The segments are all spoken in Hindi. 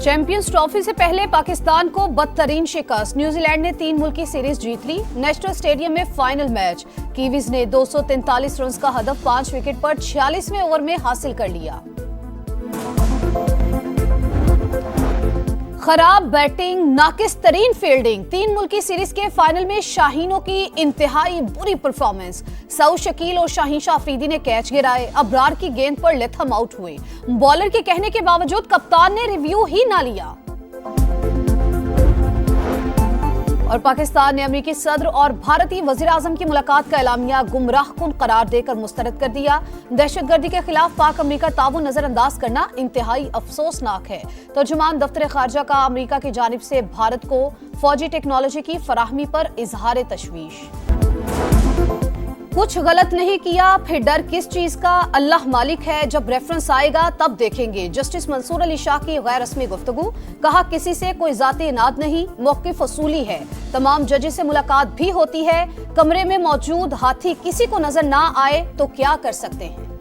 चैंपियंस ट्रॉफी से पहले पाकिस्तान को बदतरीन शिकस्त। न्यूजीलैंड ने 3 मुल्की सीरीज जीत ली। नेशनल स्टेडियम में फाइनल मैच। कीवीज ने 243 रन का हदफ 5 विकेट पर 46वें ओवर में हासिल कर लिया। खराब बैटिंग, नाकिस तरीन फील्डिंग। 3 मुल्की सीरीज के फाइनल में शाहीनों की इंतहाई बुरी परफॉर्मेंस। सऊद शकील और शाहीन शाह अफरीदी ने कैच गिराए। अबरार की गेंद पर लेथम आउट हुए। बॉलर के कहने के बावजूद कप्तान ने रिव्यू ही ना लिया। और पाकिस्तान ने अमेरिकी सदर और भारतीय वजीर आजम की मुलाकात का एलामिया गुमराहकुन करार देकर मुस्तरद कर दिया। दहशतगर्दी के खिलाफ पाक अमेरिका ताउन नजरअंदाज करना इंतहाई अफसोसनाक है। तर्जुमान दफ्तर खारजा का अमेरिका की जानिब से भारत को फौजी टेक्नोलॉजी की फराहमी पर इजहार तशवीश। कुछ गलत नहीं किया, फिर डर किस चीज का, अल्लाह मालिक है, जब रेफरेंस आएगा तब देखेंगे। जस्टिस मंसूर अली शाह की गैर रस्मी गुफ्तगू। कहा किसी से कोई जाती इनाद नहीं, मौक़िफ़ वसूली है। तमाम जजेस से मुलाकात भी होती है। कमरे में मौजूद हाथी किसी को नजर ना आए तो क्या कर सकते हैं।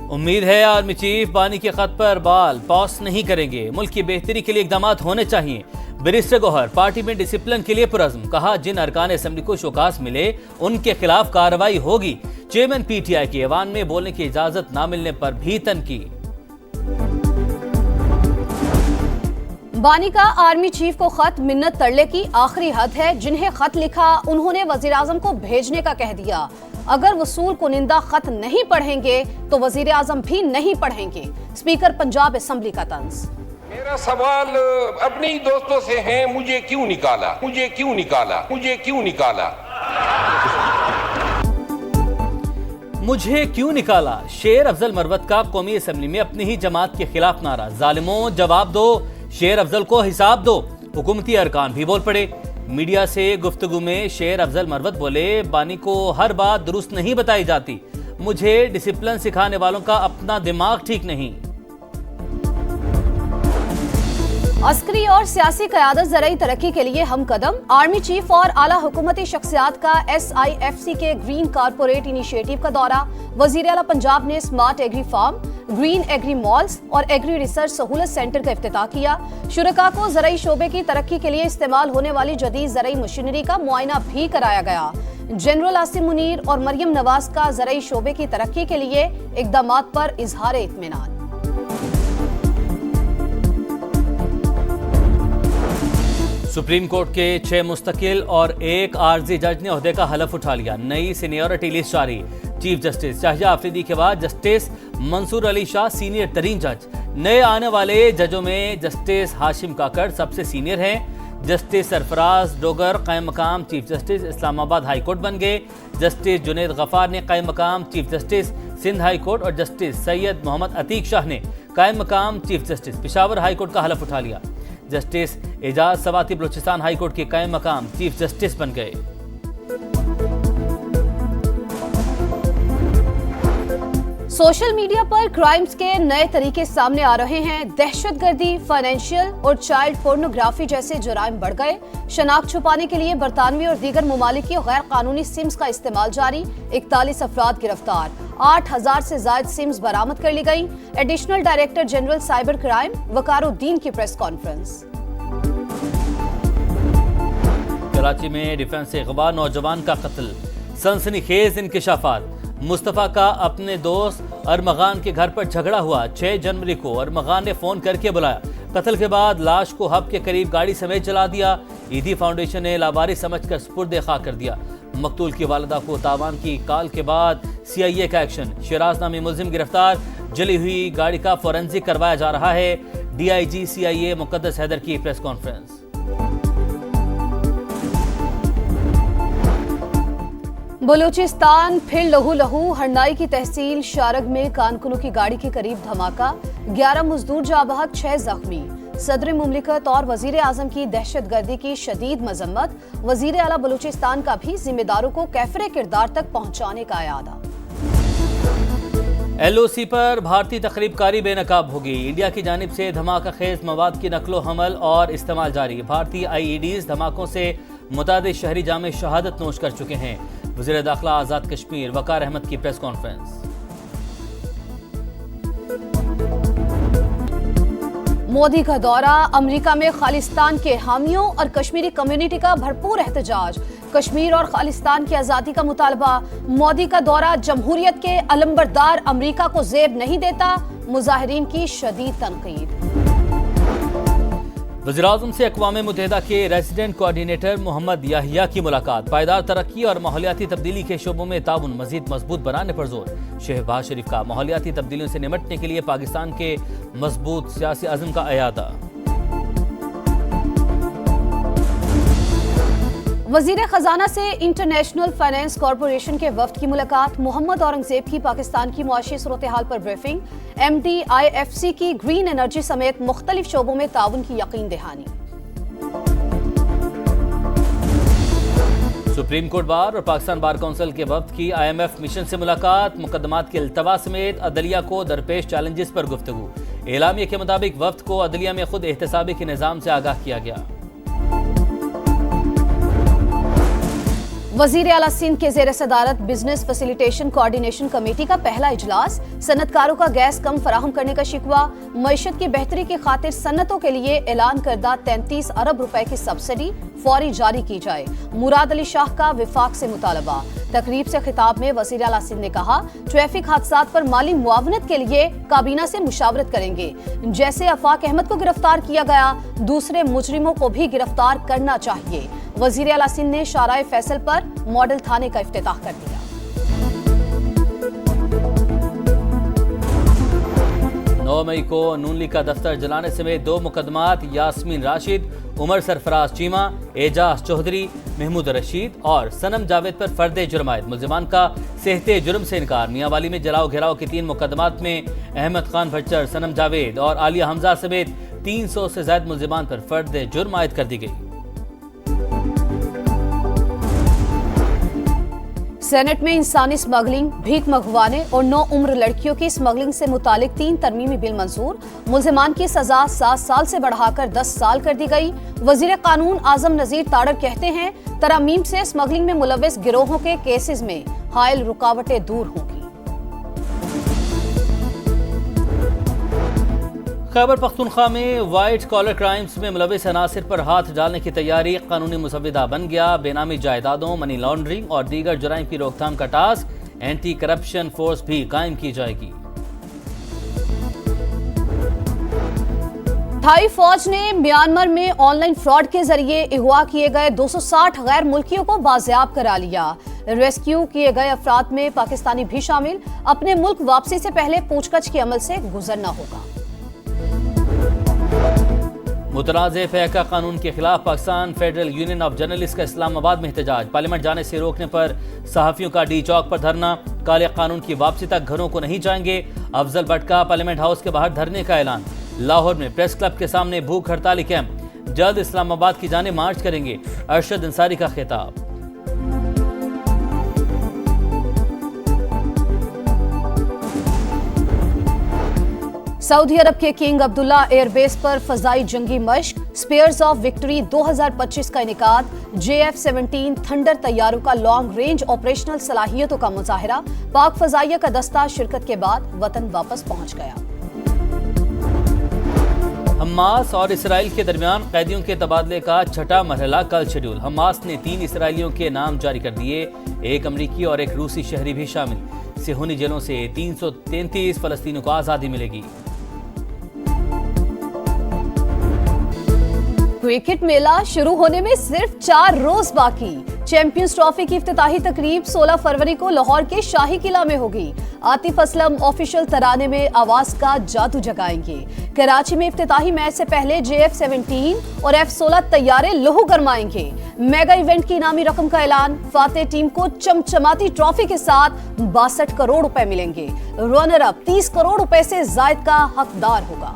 उम्मीद है आर्मी चीफ बानी के खत पर बाल पॉस नहीं करेंगे। मुल्क की बेहतरी के लिए इकदाम होने चाहिए। बैरिस्टर गौहर पार्टी में डिसिप्लिन के लिए पुरज़्म। कहा जिन अरकान असेंबली को शोकास मिले उनके खिलाफ कार्रवाई होगी। चेयरमैन पीटीआई की ऐवान में बोलने की इजाजत न मिलने पर भी तनकीद। बानी का आर्मी चीफ को खत मिन्नत तरले की आखिरी हद है। जिन्हें खत लिखा उन्होंने वजीर आजम को भेजने का कह दिया। अगर वसूल कुनिंदा खत नहीं पढ़ेंगे तो वजीर आजम भी नहीं पढ़ेंगे। स्पीकर पंजाब असेंबली का तंज। मेरा सवाल अपने ही दोस्तों से है, मुझे क्यों निकाला, मुझे क्यों निकाला, मुझे क्यों निकाला, मुझे क्यों निकाला। शेर अफजल मरवत का कौमी असेंबली में अपनी ही जमात के खिलाफ नारा। जालिमों जवाब दो, शेर अफजल को हिसाब दो। हुकूमती अरकान भी बोल पड़े। मीडिया से गुफ्तगू में शेर अफजल मरवत बोले बानी को हर बात दुरुस्त नहीं बताई जाती। मुझे डिसिप्लिन सिखाने वालों का अपना दिमाग ठीक नहीं। अस्करी और सियासी क़यादत ज़राई तरक्की के लिए हम कदम। आर्मी चीफ और आला हुकूमती शख्सियात का SIFC के ग्रीन कारपोरेट इनिशिएटिव का दौरा। वज़ीर आला पंजाब ने smart agri farm, green agri malls और एग्री रिसर्च सहूलत सेंटर का इफ्तिताह किया। शुरका को ज़राई शोबे की तरक्की के लिए इस्तेमाल होने वाली जदीद ज़राई मशीनरी का मुआयना भी कराया गया। जनरल आसिम मुनीर और मरियम नवाज का ज़राई शोबे की तरक्की के लिए इक़दामात पर इजहार इत्मीनान। सुप्रीम कोर्ट के 6 मुस्तकिल और 1 आर्जी जज ने ओहदे का हलफ उठा लिया। नई सीनियरिटी लिस्ट जारी। चीफ जस्टिस शाहजहां अफरीदी के बाद जस्टिस मंसूर अली शाह सीनियर तरीन जज। नए आने वाले जजों में जस्टिस हाशिम काकड़ सबसे सीनियर हैं। जस्टिस सरफराज डोगर कायम मकाम chief justice Islamabad high court बन गए। जस्टिस जुनैद गफ्फार ने कायम मकाम chief justice Sindh high court और जस्टिस सैयद मोहम्मद अतीक शाह ने कायम मकाम chief justice Peshawar high court का हलफ उठा लिया। Justice Ejaz Swati Balochistan high court के कायम मकाम चीफ जस्टिस बन गए। सोशल मीडिया पर क्राइम्स के नए तरीके सामने आ रहे हैं। दहशतगर्दी, फाइनेंशियल और चाइल्ड पोर्नोग्राफी जैसे जुराइम बढ़ गए। शनाख्त छुपाने के लिए बरतानवी और दीगर ममालिक की गैर कानूनी सिम्स का इस्तेमाल जारी। 41 अफराद गिरफ्तार। 8000 से ज्यादा सिम्स बरामद कर ली गई। Additional director general cyber crime Waqaruddin की प्रेस कॉन्फ्रेंस। कराची में डिफेंस से अगवा नौजवान का कत्ल। सनसनीखेज इंकिशाफात। मुस्तफ़ा का अपने दोस्त अरमगान के घर पर झगड़ा हुआ। 6 जनवरी को अरमगान ने फोन करके बुलाया। कत्ल के बाद लाश को हब के करीब गाड़ी समेत जला दिया। ईदी फाउंडेशन ने लावारिस समझकर सुपुर्द खाक कर दिया। मकतूल की वालिदा को तावान की कॉल के बाद CIA का एक्शन। शिराज नामी मुलजिम गिरफ्तार। जली हुई गाड़ी का फोरेंसिक करवाया जा रहा है। DIG CIA मुकद्दस हैदर की प्रेस कॉन्फ्रेंस। बलूचिस्तान फिर लहू लहू। हरनाई की तहसील शारग में कानकुनों की गाड़ी के करीब धमाका। 11 मजदूर जाँ बहक, 6 जख्मी। सदर मुमलिकत और वजीर आजम की दहशतगर्दी की शदीद मजम्मत। वजीर आला बलूचिस्तान का भी जिम्मेदारों को कैफरे किरदार तक पहुंचाने का इरादा। LOC पर भारतीय तकरीबकारी बेनकाब होगी। इंडिया की जानिब से धमाका खेज मवाद की नकलो हमल और इस्तेमाल जारी। भारतीय IEDs धमाकों से मुतादिद शहरी जामे शहादत नोश कर चुके हैं। वज़ीर दाखिला आज़ाद कश्मीर वकार अहमद की प्रेस कॉन्फ्रेंस। मोदी का दौरा, अमेरिका में खालिस्तान के हामियों और कश्मीरी कम्युनिटी का भरपूर एहतजाज। कश्मीर और खालिस्तान की आजादी का मुतालबा। मोदी का दौरा जमहूरियत के अलंबरदार अमेरिका को जेब नहीं देता, मुजाहिरीन की शदीद तनकीद। वज़ीर-ए-आज़म से अक़वाम मुत्तहिदा के रेजिडेंट कोऑर्डिनेटर मोहम्मद याहिया की मुलाकात। पायदार तरक्की और माहौलियाती तब्दीली के शोबों में ताउन मजीद मजबूत बनाने पर जोर। शहबाज शरीफ का माहौलियाती तब्दीलियों से निपटने के लिए पाकिस्तान के मजबूत सियासी अज़्म का अयादा। वजीर खजाना से इंटरनेशनल फाइनेंस कॉरपोरेशन के वफ्द की मुलाकात। मोहम्मद औरंगजेब की पाकिस्तान की मुआशी सूरत हाल पर ब्रीफिंग। MDIFC की ग्रीन एनर्जी समेत मुख्तलिफ शोबों में ताउन की यकीन दहानी। सुप्रीम कोर्ट बार और पाकिस्तान बार काउंसिल के वफ्द की IMF मिशन से मुलाकात। मुकदमात के इल्तवा समेत अदलिया को दरपेश चैलेंजेस पर गुफ्तगू। एलामिया के मुताबिक वफ्द को अदलिया में खुद एहतसाबी के निज़ाम से आगाह किया गया। वजीर आला सिंध के जेर सदारत बिजनेस फैसिलिटेशन कोऑर्डिनेशन कमेटी का पहला इजलास। सनतकारों का गैस कम फराहम करने का शिकवा। मईशत की बेहतरी की खातिर सन्नतों के लिए ऐलान करदा 33 अरब रुपए की सब्सिडी फौरी जारी की जाए। मुराद अली शाह का विफाक से मुतालबा। तकरीब से खिताब में वजीर आला सिंध ने कहा, ट्रैफिक हादसात पर माली मुआवनत के लिए काबीना से मुशावरत करेंगे। जैसे आफाक अहमद को गिरफ्तार किया गया, दूसरे मुजरिमों को भी गिरफ्तार करना चाहिए। वजीर आला सिंध ने शाराए फैसल पर मॉडल थाने का इफ्तिताह कर दिया। 9 मई को नून लीग का दफ्तर जलाने समेत 2 मुकदमात। यास्मीन राशिद, उमर सरफराज चीमा, एजाज चौधरी, महमूद रशीद और सनम जावेद पर फर्द जुर्मायत। मुल्जिमान का सेहते जुर्म से इनकार। मियांवाली में जलाओ घेराव के 3 मुकदमात में अहमद खान भच्चर, सनम जावेद और आलिया हमजा समेत 300 से ज्यादा मुल्जिमान पर फर्द जुर्म आयद कर दी गई। सेनेट में इंसानी स्मगलिंग, भीख मंगवाने और 9 उम्र लड़कियों की स्मगलिंग से मुतालिक 3 तरमीमी बिल मंजूर। मुल्जिमान की सजा 7 साल से बढ़ाकर 10 साल कर दी गई। वजीर कानून आजम नजीर ताड़र कहते हैं, तरमीम से स्मगलिंग में मुलव्वस गिरोहों के केसेस में हायल रुकावटें दूर होंगी। खैबर पख्तूनख्वा में वाइट कॉलर क्राइम्स में मुलव्वस अनासिर पर हाथ डालने की तैयारी। कानूनी मुसव्विदा बन गया। बेनामी जायदादों, मनी लॉन्ड्रिंग और दीगर जुराइम की रोकथाम का टास्क। एंटी करप्शन फोर्स भी कायम की जाएगी। थाई फौज ने म्यांमार में ऑनलाइन फ्रॉड के जरिए अगवा किए गए 260 गैर मुल्कियों को बाजियाब करा लिया। रेस्क्यू किए गए अफराद में पाकिस्तानी भी शामिल। अपने मुल्क वापसी से पहले पूछताछ के अमल से गुजरना होगा। मुतनाज़े फ़ैका कानून के खिलाफ Pakistan federal union of journalist का इस्लामाबाद में एहतजाज। पार्लियामेंट जाने से रोकने पर सहाफ़ियों का डी चौक पर धरना। काले कानून की वापसी तक घरों को नहीं जाएंगे। अफजल भट्ट का पार्लियामेंट हाउस के बाहर धरने का ऐलान। लाहौर में प्रेस क्लब के सामने भूख हड़ताली कैंप। जल्द इस्लामाबाद की जाने मार्च करेंगे। अरशद अंसारी का खिताब। सऊदी अरब के किंग अब्दुल्ला एयरबेस पर फजाई जंगी मश्क। स्पेयर्स ऑफ विक्ट्री 2025 का इनेकाद। JF-17 थंडर तैयारों का लॉन्ग रेंज ऑपरेशनल सलाहियतों का मुजाहिरा। पाक फजाइया का दस्ता शिरकत के बाद वतन वापस पहुंच गया। हमास और इसराइल के दरमियान कैदियों के तबादले का छठा मरहला कल शेड्यूल। हमास ने 3 इसराइलियों के नाम जारी कर दिए। 1 अमरीकी और 1 रूसी शहरी भी शामिल। सिहोनी जेलों से 333 फलस्तीनियों को आज़ादी मिलेगी। क्रिकेट मेला शुरू होने में सिर्फ 4 रोज बाकी। चैंपियंस ट्रॉफी की इफ्तिताही तकरीब 16 फरवरी को लाहौर के शाही किला में होगी। आतिफ असलम ऑफिशियल तराने में आवाज का जादू जगाएंगे। कराची में इफ्तिताही मैच से पहले JF-17 और F-16 तैयारे लहू गरमाएंगे। मेगा इवेंट की इनामी रकम का ऐलान। फातेह टीम को चमचमाती ट्रॉफी के साथ 62 करोड़ रुपए मिलेंगे। रनर अप 30 करोड़ रुपए से जायद का हकदार होगा।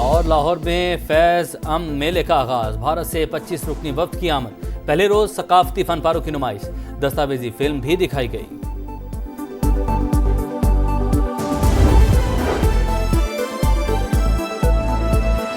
और लाहौर में फैज अमन मेले का आगाज। भारत से 25 रुकनी वफ्द की आमद। पहले रोज सकाफती फनपारों की नुमाइश। दस्तावेजी फिल्म भी दिखाई गई।